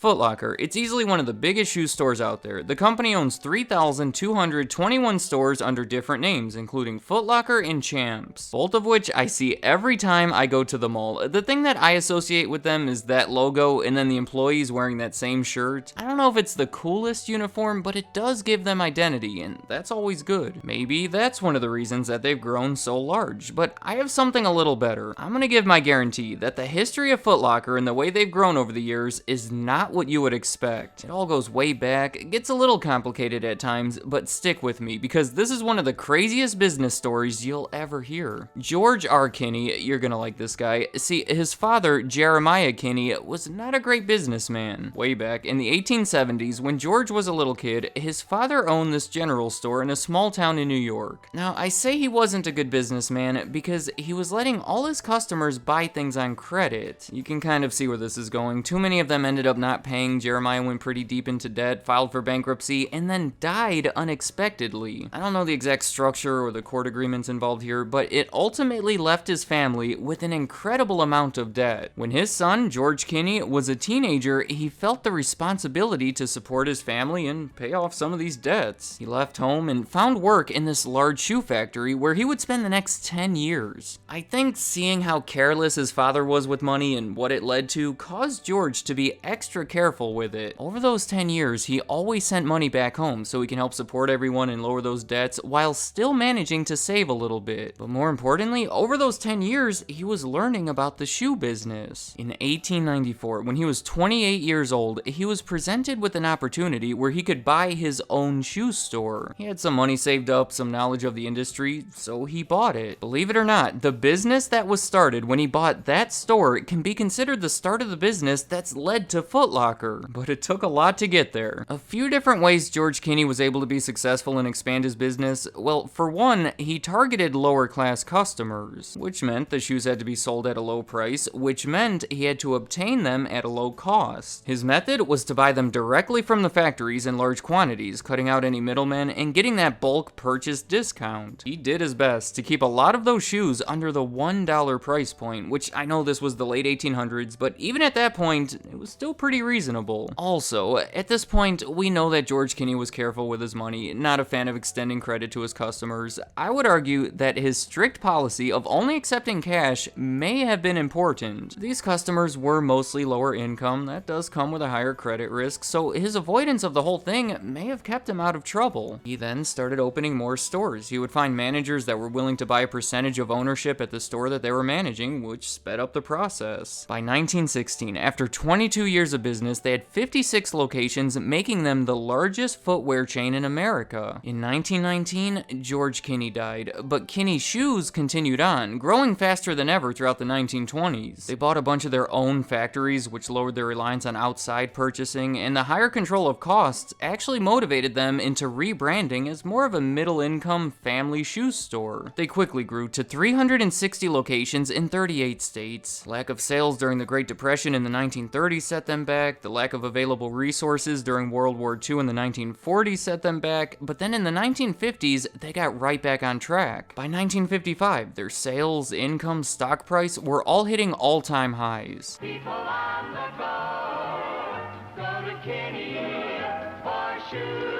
Foot Locker. It's easily one of the biggest shoe stores out there. The company owns 3,221 stores under different names, including Foot Locker and Champs, both of which I see every time I go to the mall. The thing that I associate with them is that logo and then the employees wearing that same shirt. I don't know if it's the coolest uniform, but it does give them identity, and that's always good. Maybe that's one of the reasons that they've grown so large, but I have something a little better. I'm gonna give my guarantee that the history of Foot Locker and the way they've grown over the years is not what you would expect. It all goes way back. It gets a little complicated at times, but stick with me because this is one of the craziest business stories you'll ever hear. George R. Kinney, you're gonna like this guy. See, his father, Jeremiah Kinney, was not a great businessman. Way back in the 1870s, when George was a little kid, his father owned this general store in a small town in New York. Now, I say he wasn't a good businessman because he was letting all his customers buy things on credit. You can kind of see where this is going. Too many of them ended up not paying. Jeremiah went pretty deep into debt, filed for bankruptcy, and then died unexpectedly. I don't know the exact structure or the court agreements involved here, but it ultimately left his family with an incredible amount of debt. When his son, George Kinney, was a teenager, he felt the responsibility to support his family and pay off some of these debts. He left home and found work in this large shoe factory where he would spend the next 10 years. I think seeing how careless his father was with money and what it led to caused George to be extra careful with it. Over those 10 years, he always sent money back home so he can help support everyone and lower those debts while still managing to save a little bit. But more importantly, over those 10 years, he was learning about the shoe business. In 1894, when he was 28 years old, he was presented with an opportunity where he could buy his own shoe store. He had some money saved up, some knowledge of the industry, so he bought it. Believe it or not, the business that was started when he bought that store can be considered the start of the business that's led to Foot Locker. But it took a lot to get there. A few different ways George Kinney was able to be successful and expand his business. Well, for one, he targeted lower class customers, which meant the shoes had to be sold at a low price, which meant he had to obtain them at a low cost. His method was to buy them directly from the factories in large quantities, cutting out any middlemen and getting that bulk purchase discount. He did his best to keep a lot of those shoes under the $1 price point, which I know this was the late 1800s, but even at that point, it was still pretty reasonable. Also, at this point, we know that George Kinney was careful with his money, not a fan of extending credit to his customers. I would argue that his strict policy of only accepting cash may have been important. These customers were mostly lower income, that does come with a higher credit risk, so his avoidance of the whole thing may have kept him out of trouble. He then started opening more stores. He would find managers that were willing to buy a percentage of ownership at the store that they were managing, which sped up the process. By 1916, after 22 years of business, they had 56 locations, making them the largest footwear chain in America. In 1919, George Kinney died, but Kinney's shoes continued on, growing faster than ever throughout the 1920s. They bought a bunch of their own factories, which lowered their reliance on outside purchasing, and the higher control of costs actually motivated them into rebranding as more of a middle-income family shoe store. They quickly grew to 360 locations in 38 states. Lack of sales during the Great Depression in the 1930s set them back. The lack of available resources during World War II in the 1940s set them back, but then in the 1950s, they got right back on track. By 1955, their sales, income, stock price were all hitting all-time highs. People on the go to Kinney for shoes.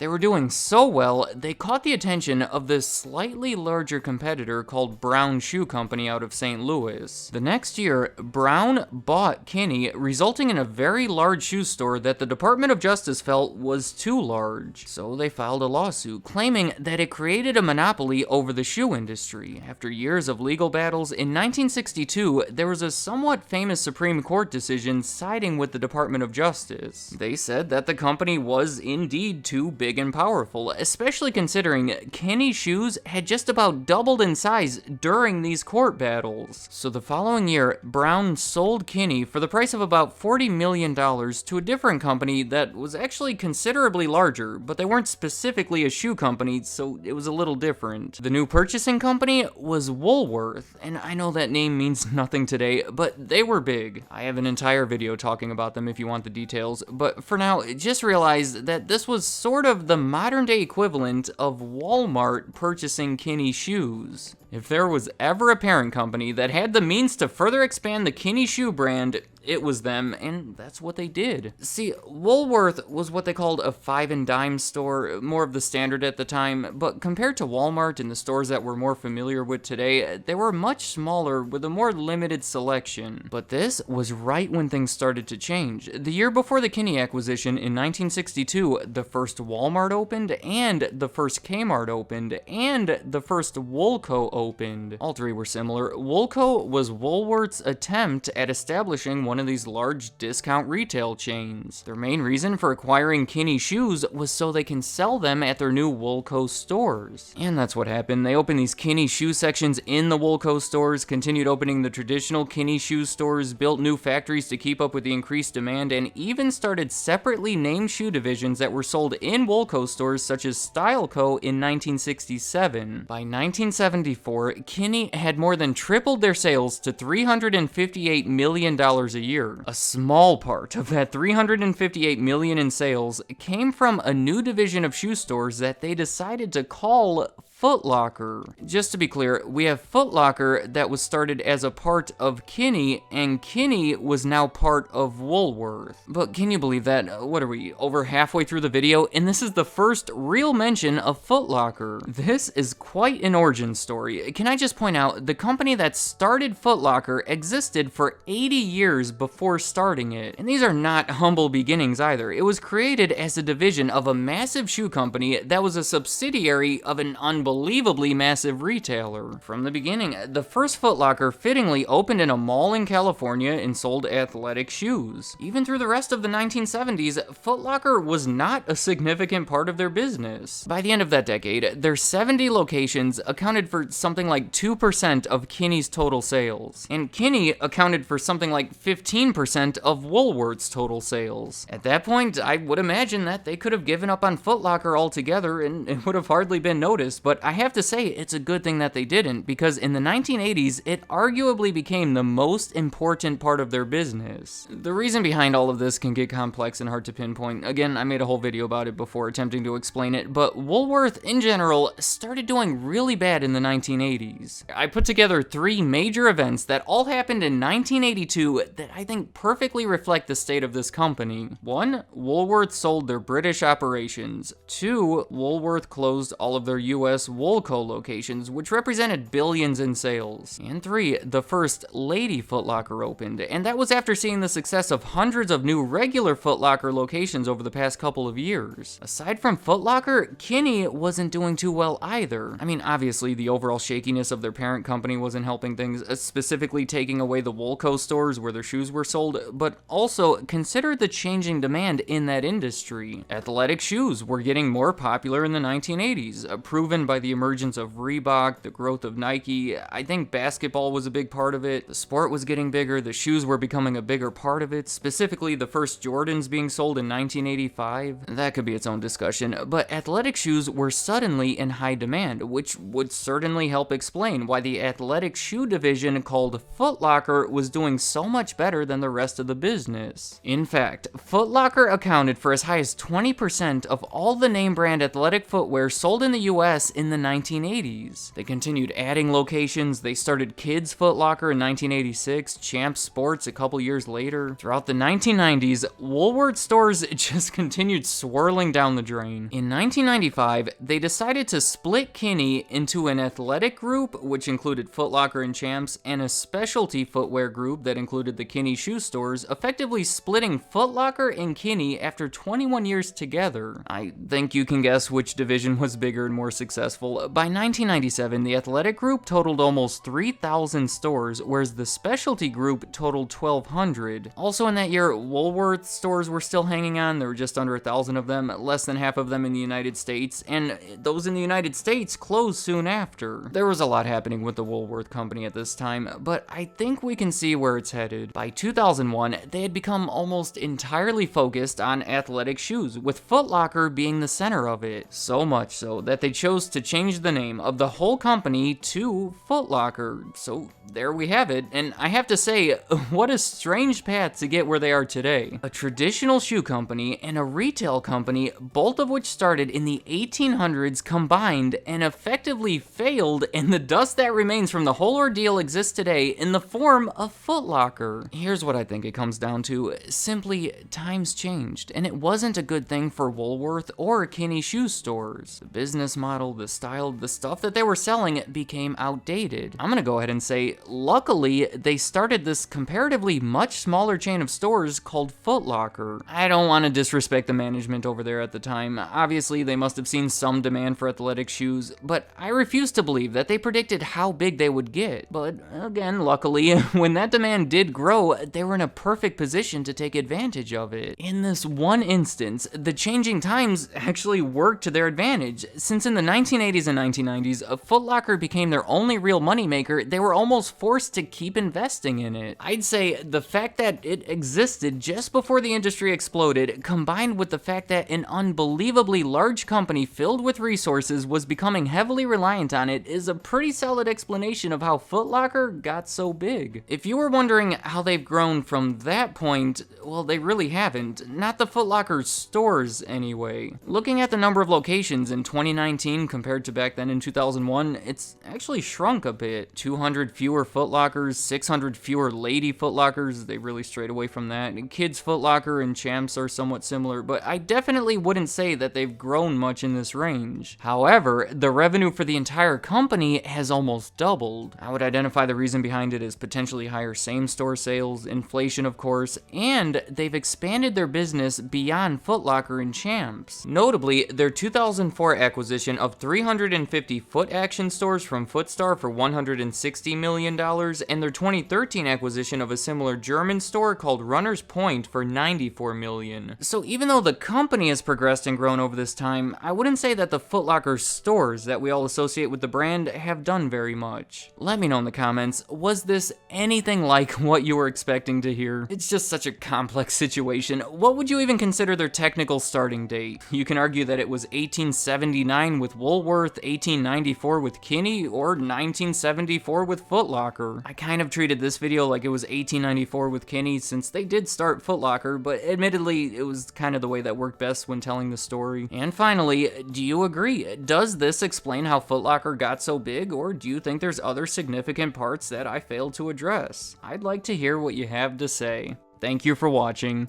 They were doing so well, they caught the attention of this slightly larger competitor called Brown Shoe Company out of St. Louis. The next year, Brown bought Kinney, resulting in a very large shoe store that the Department of Justice felt was too large. So they filed a lawsuit, claiming that it created a monopoly over the shoe industry. After years of legal battles, in 1962, there was a somewhat famous Supreme Court decision siding with the Department of Justice. They said that the company was indeed too big and powerful, especially considering Kinney's shoes had just about doubled in size during these court battles. So the following year, Brown sold Kinney for the price of about $40 million to a different company that was actually considerably larger, but they weren't specifically a shoe company, so it was a little different. The new purchasing company was Woolworth, and I know that name means nothing today, but they were big. I have an entire video talking about them if you want the details, but for now, just realize that this was sort of have the modern-day equivalent of Walmart purchasing Kinney shoes. If there was ever a parent company that had the means to further expand the Kinney shoe brand, it was them, and that's what they did. See, Woolworth was what they called a 5 and dime store, more of the standard at the time, but compared to Walmart and the stores that we're more familiar with today, they were much smaller with a more limited selection. But this was right when things started to change. The year before the Kinney acquisition, in 1962, the first Walmart opened, and the first Kmart opened, and the first Woolco opened. All three were similar. Woolco was Woolworth's attempt at establishing one of these large discount retail chains. Their main reason for acquiring Kinney shoes was so they can sell them at their new Woolco stores. And that's what happened. They opened these Kinney shoe sections in the Woolco stores, continued opening the traditional Kinney shoe stores, built new factories to keep up with the increased demand, and even started separately named shoe divisions that were sold in Woolco stores such as Styleco in 1967. By 1974, Kinney had more than tripled their sales to $358 million a year. A small part of that $358 million in sales came from a new division of shoe stores that they decided to call Foot Locker. Just to be clear, we have Foot Locker that was started as a part of Kinney, and Kinney was now part of Woolworth. But can you believe that? What are we, over halfway through the video, and this is the first real mention of Foot Locker? This is quite an origin story. Can I just point out, the company that started Foot Locker existed for 80 years before starting it. And these are not humble beginnings either. It was created as a division of a massive shoe company that was a subsidiary of an unbelievably massive retailer. From the beginning, the first Foot Locker fittingly opened in a mall in California and sold athletic shoes. Even through the rest of the 1970s, Foot Locker was not a significant part of their business. By the end of that decade, their 70 locations accounted for something like 2% of Kinney's total sales, and Kinney accounted for something like 15% of Woolworth's total sales. At that point, I would imagine that they could have given up on Foot Locker altogether and it would have hardly been noticed, but I have to say it's a good thing that they didn't, because in the 1980s, it arguably became the most important part of their business. The reason behind all of this can get complex and hard to pinpoint. Again, I made a whole video about it before attempting to explain it, but Woolworth in general started doing really bad in the 1980s. I put together 3 major events that all happened in 1982 that I think perfectly reflect the state of this company. 1, Woolworth sold their British operations. 2, Woolworth closed all of their US Woolco locations, which represented billions in sales. And 3, the first Lady Foot Locker opened, and that was after seeing the success of hundreds of new regular Foot Locker locations over the past couple of years. Aside from Foot Locker, Kinney wasn't doing too well either. I mean, obviously the overall shakiness of their parent company wasn't helping things, specifically taking away the Woolco stores where their shoes were sold, but also consider the changing demand in that industry. Athletic shoes were getting more popular in the 1980s, proven by the emergence of Reebok, the growth of Nike. I think basketball was a big part of it. The sport was getting bigger, the shoes were becoming a bigger part of it, specifically the first Jordans being sold in 1985. That could be its own discussion, but athletic shoes were suddenly in high demand, which would certainly help explain why the athletic shoe division called Foot Locker was doing so much better than the rest of the business. In fact, Foot Locker accounted for as high as 20% of all the name brand athletic footwear sold in the US in the 1980s. They continued adding locations. They started Kids Foot Locker in 1986, Champs Sports a couple years later. Throughout the 1990s, Woolworth stores just continued swirling down the drain. In 1995, they decided to split Kinney into an athletic group, which included Foot Locker and Champs, and a specialty footwear group that included the Kinney shoe stores, effectively splitting Foot Locker and Kinney after 21 years together. I think you can guess which division was bigger and more successful. By 1997, the athletic group totaled almost 3,000 stores, whereas the specialty group totaled 1,200. Also in that year, Woolworth stores were still hanging on. There were just under 1,000 of them, less than half of them in the United States, and those in the United States closed soon after. There was a lot happening with the Woolworth company at this time, but I think we can see where it's headed. By 2001, they had become almost entirely focused on athletic shoes, with Foot Locker being the center of it. So much so that they chose to change the name of the whole company to Foot Locker. So there we have it, and I have to say, what a strange path to get where they are today. A traditional shoe company and a retail company, both of which started in the 1800s, combined and effectively failed, and the dust that remains from the whole ordeal exists today in the form of Foot Locker. Here's what I think it comes down to. Simply, times changed, and it wasn't a good thing for Woolworth or Kinney shoe stores. The business model, the style, the stuff that they were selling became outdated. I'm gonna go ahead and say, luckily, they started this comparatively much smaller chain of stores called Foot Locker. I don't want to disrespect the management over there at the time. Obviously, they must have seen some demand for athletic shoes, but I refuse to believe that they predicted how big they would get. But again, luckily, when that demand did grow, they were in a perfect position to take advantage of it. In this one instance, the changing times actually worked to their advantage. Since in the 1980s and 1990s, Foot Locker became their only real moneymaker, they were almost forced to keep investing in it. I'd say the fact that it existed just before the industry exploded, combined with the fact that an unbelievably large company filled with resources was becoming heavily reliant on it, is a pretty solid explanation of how Foot Locker got so big. If you were wondering how they've grown from that point, well, they really haven't. Not the Foot Locker stores, anyway. Looking at the number of locations in 2019 compared to back then in 2001, it's actually shrunk a bit. 200 fewer Foot Lockers, 600 fewer lady Foot Lockers, they really strayed away from that. Kids Foot Locker and Champs are somewhat similar, but I definitely wouldn't say that they've grown much in this range. However, the revenue for the entire company has almost doubled. I would identify the reason behind it as potentially higher same-store sales, inflation of course, and they've expanded their business beyond Foot Locker and Champs. Notably, their 2004 acquisition of 350 Foot Action stores from Footstar for $160 million, and their 2013 acquisition of a similar German store called Runner's Point for $94 million. So even though the company has progressed and grown over this time, I wouldn't say that the Foot Locker stores that we all associate with the brand have done very much. Let me know in the comments, was this anything like what you were expecting to hear? It's just such a complex situation. What would you even consider their technical starting date? You can argue that it was 1879 with Woolworth, 1894 with Kinney, or 1974 with Foot Locker. I kind of treated this video like it was 1894 with Kinney since they did start Foot Locker, but admittedly, it was kind of the way that worked best when telling the story. And finally, do you agree? Does this explain how Foot Locker got so big, or do you think there's other significant parts that I failed to address? I'd like to hear what you have to say. Thank you for watching.